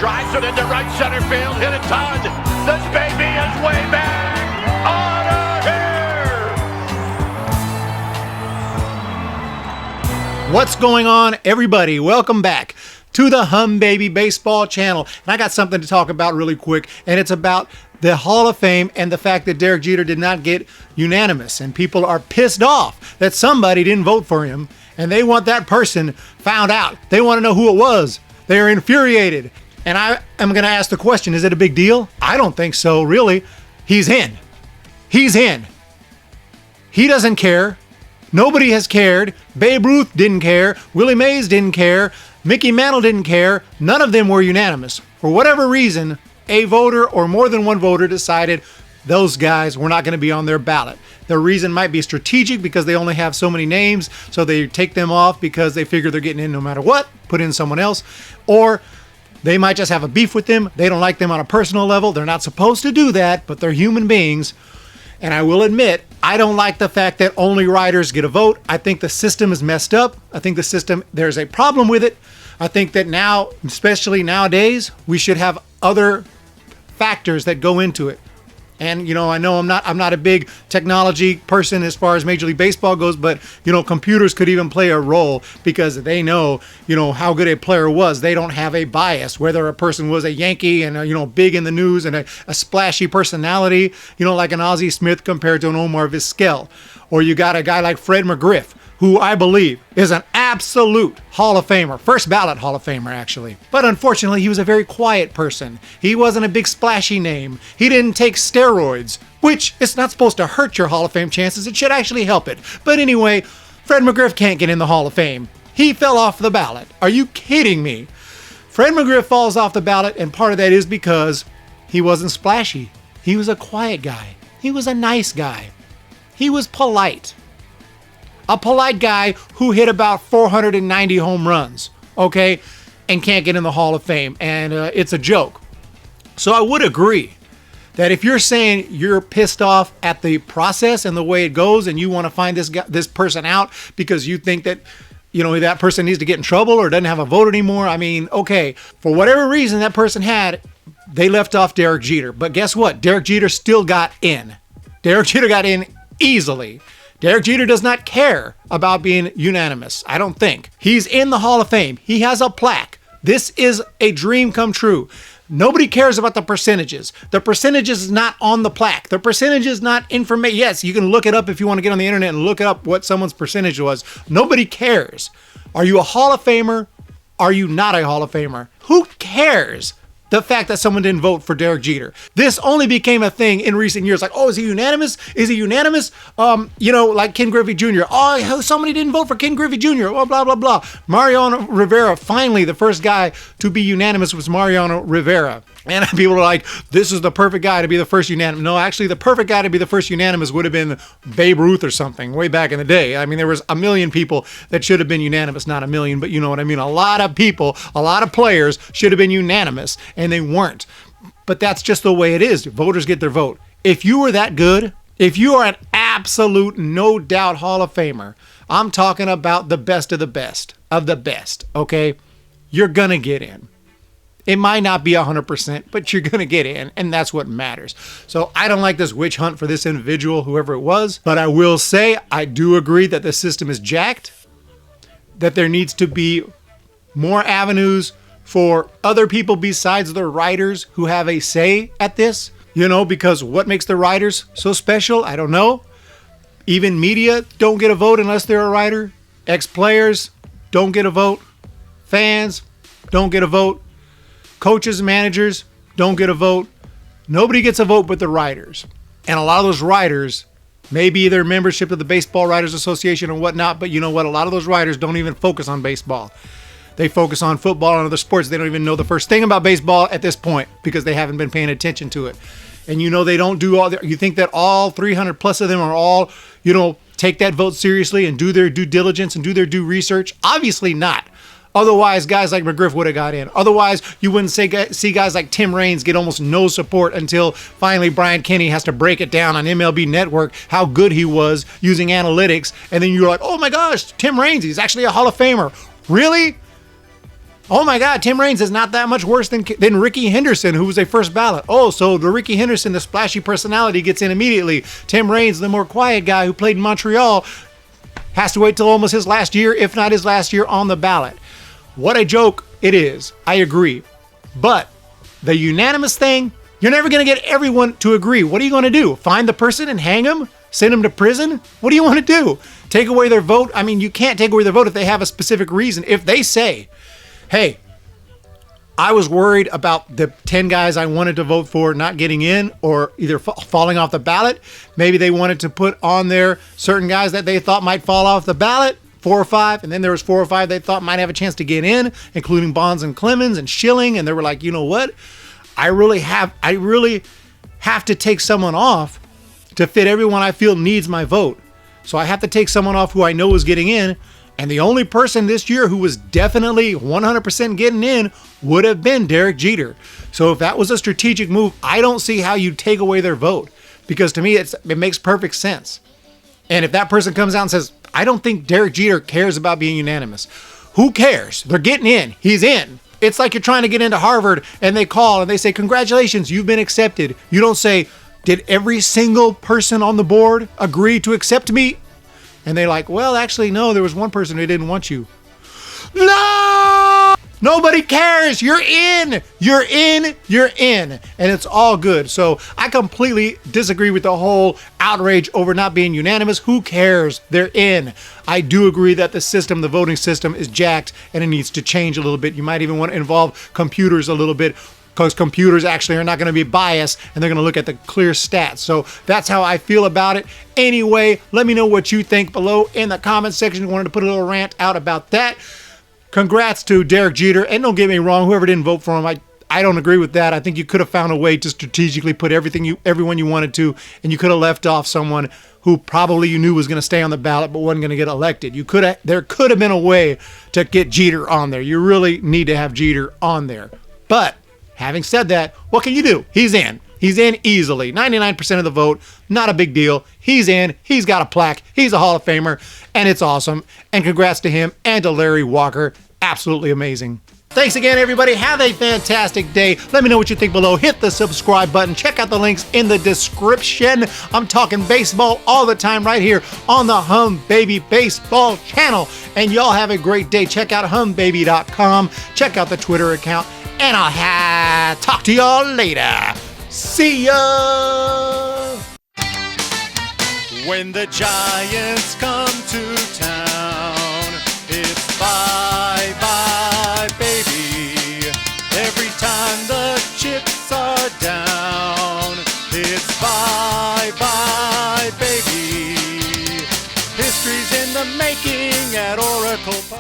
drives it into right center field. Hit a ton. This baby is way back. Out of here. What's going on, everybody? Welcome back to the Humm Baby Baseball channel. And I got something to talk about really quick, and it's about the Hall of Fame and the fact that Derek Jeter did not get unanimous. And people are pissed off that somebody didn't vote for him, and they want that person found out. They want to know who it was. They are infuriated. And I am going to ask the question, is it a big deal? I don't think so, really. He's in. He's in. He doesn't care. Nobody has cared. Babe Ruth didn't care. Willie Mays didn't care. Mickey Mantle didn't care. None of them were unanimous. For whatever reason, a voter or more than one voter decided those guys were not going to be on their ballot. The reason might be strategic because they only have so many names, so they take them off because they figure they're getting in no matter what, put in someone else. Or they might just have a beef with them. They don't like them on a personal level. They're not supposed to do that, but they're human beings. And I will admit, I don't like the fact that only writers get a vote. I think the system is messed up. I think the system, there's a problem with it. I think that now, especially nowadays, we should have other factors that go into it. And, you know I'm not a big technology person as far as Major League Baseball goes, but, computers could even play a role because they know, how good a player was. They don't have a bias, whether a person was a Yankee and, big in the news and a splashy personality, like an Ozzie Smith compared to an Omar Vizquel. Or you got a guy like Fred McGriff, who I believe is an absolute Hall of Famer. First ballot Hall of Famer, actually. But unfortunately, he was a very quiet person. He wasn't a big splashy name. He didn't take steroids, which is not supposed to hurt your Hall of Fame chances. It should actually help it. But anyway, Fred McGriff can't get in the Hall of Fame. He fell off the ballot. Are you kidding me? Fred McGriff falls off the ballot, and part of that is because he wasn't splashy. He was a quiet guy. He was a nice guy. He was polite. A polite guy who hit about 490 home runs, okay, and can't get in the Hall of Fame, and it's a joke. So I would agree that if you're saying you're pissed off at the process and the way it goes, and you want to find this person out because you think that that person needs to get in trouble or doesn't have a vote anymore, I mean, okay, for whatever reason that person had, they left off Derek Jeter. But guess what? Derek Jeter still got in. Derek Jeter got in easily. Derek Jeter does not care about being unanimous, I don't think. He's in the Hall of Fame. He has a plaque. This is a dream come true. Nobody cares about the percentages. The percentage is not on the plaque. The percentage is not information. Yes, you can look it up if you want to get on the internet and look up what someone's percentage was. Nobody cares. Are you a Hall of Famer? Are you not a Hall of Famer? Who cares? The fact that someone didn't vote for Derek Jeter. This only became a thing in recent years. Like, oh, is he unanimous? Is he unanimous? Like Ken Griffey Jr. Oh, somebody didn't vote for Ken Griffey Jr. Oh, blah, blah, blah. Mariano Rivera, finally, the first guy to be unanimous was Mariano Rivera. And people are like, this is the perfect guy to be the first unanimous. No, actually, the perfect guy to be the first unanimous would have been Babe Ruth or something way back in the day. I mean, there was a million people that should have been unanimous. Not a million, but you know what I mean. A lot of people, a lot of players should have been unanimous, and they weren't. But that's just the way it is. Voters get their vote. If you were that good, if you are an absolute, no doubt Hall of Famer, I'm talking about the best of the best, okay? You're going to get in. It might not be 100%, but you're going to get in, and that's what matters. So I don't like this witch hunt for this individual, whoever it was, but I will say I do agree that the system is jacked, that there needs to be more avenues for other people besides the writers who have a say at this, because what makes the writers so special? I don't know. Even media don't get a vote unless they're a writer. Ex-players don't get a vote. Fans don't get a vote. Coaches, managers don't get a vote. Nobody gets a vote but the writers. And a lot of those writers, maybe their membership of the Baseball Writers Association and whatnot, but you know what? A lot of those writers don't even focus on baseball. They focus on football and other sports. They don't even know the first thing about baseball at this point because they haven't been paying attention to it. And they don't do all you think that all 300 plus of them are all, take that vote seriously and do their due diligence and do their due research? Obviously not. Otherwise, guys like McGriff would have got in. Otherwise, you wouldn't see guys like Tim Raines get almost no support until finally Brian Kenny has to break it down on MLB Network how good he was using analytics. And then you're like, oh my gosh, Tim Raines, he's actually a Hall of Famer. Really? Oh my God, Tim Raines is not that much worse than Ricky Henderson, who was a first ballot. Oh, so the Ricky Henderson, the splashy personality, gets in immediately. Tim Raines, the more quiet guy who played in Montreal, has to wait till almost his last year, if not his last year, on the ballot. What a joke it is. I agree. But the unanimous thing, you're never going to get everyone to agree. What are you going to do? Find the person and hang them? Send them to prison? What do you want to do? Take away their vote? I mean, you can't take away their vote if they have a specific reason. If they say, hey, I was worried about the 10 guys I wanted to vote for not getting in or either falling off the ballot. Maybe they wanted to put on there certain guys that they thought might fall off the ballot, 4 or 5, and then there was 4 or 5 they thought might have a chance to get in, including Bonds and Clemens and Schilling, and they were like, you know what? I really have to take someone off to fit everyone I feel needs my vote. So I have to take someone off who I know is getting in. And the only person this year who was definitely 100% getting in would have been Derek Jeter. So if that was a strategic move, I don't see how you take away their vote, because to me, it makes perfect sense. And if that person comes out and says, I don't think Derek Jeter cares about being unanimous. Who cares? They're getting in. He's in. It's like you're trying to get into Harvard and they call and they say, congratulations, you've been accepted. You don't say, did every single person on the board agree to accept me? And they're like, well, actually, no, there was one person who didn't want you. No! Nobody cares. You're in. You're in. You're in. And it's all good. So I completely disagree with the whole outrage over not being unanimous. Who cares? They're in. I do agree that the system, the voting system, is jacked and it needs to change a little bit. You might even want to involve computers a little bit, because computers actually are not going to be biased and they're going to look at the clear stats. So that's how I feel about it. Anyway, let me know what you think below in the comment section. I wanted to put a little rant out about that. Congrats to Derek Jeter. And don't get me wrong, whoever didn't vote for him, I don't agree with that. I think you could have found a way to strategically put everyone you wanted to, and you could have left off someone who probably you knew was going to stay on the ballot but wasn't going to get elected. There could have been a way to get Jeter on there. You really need to have Jeter on there. But having said that, what can you do? He's in. He's in easily. 99% of the vote, not a big deal. He's in. He's got a plaque. He's a Hall of Famer, and it's awesome. And congrats to him and to Larry Walker. Absolutely amazing. Thanks again, everybody. Have a fantastic day. Let me know what you think below. Hit the subscribe button. Check out the links in the description. I'm talking baseball all the time right here on the Humm Baby Baseball channel. And y'all have a great day. Check out HummBaby.com. Check out the Twitter account. And I'll talk to y'all later. See ya! When the Giants come to town, it's bye-bye, baby. Every time the chips are down, it's bye-bye, baby. History's in the making at Oracle Park.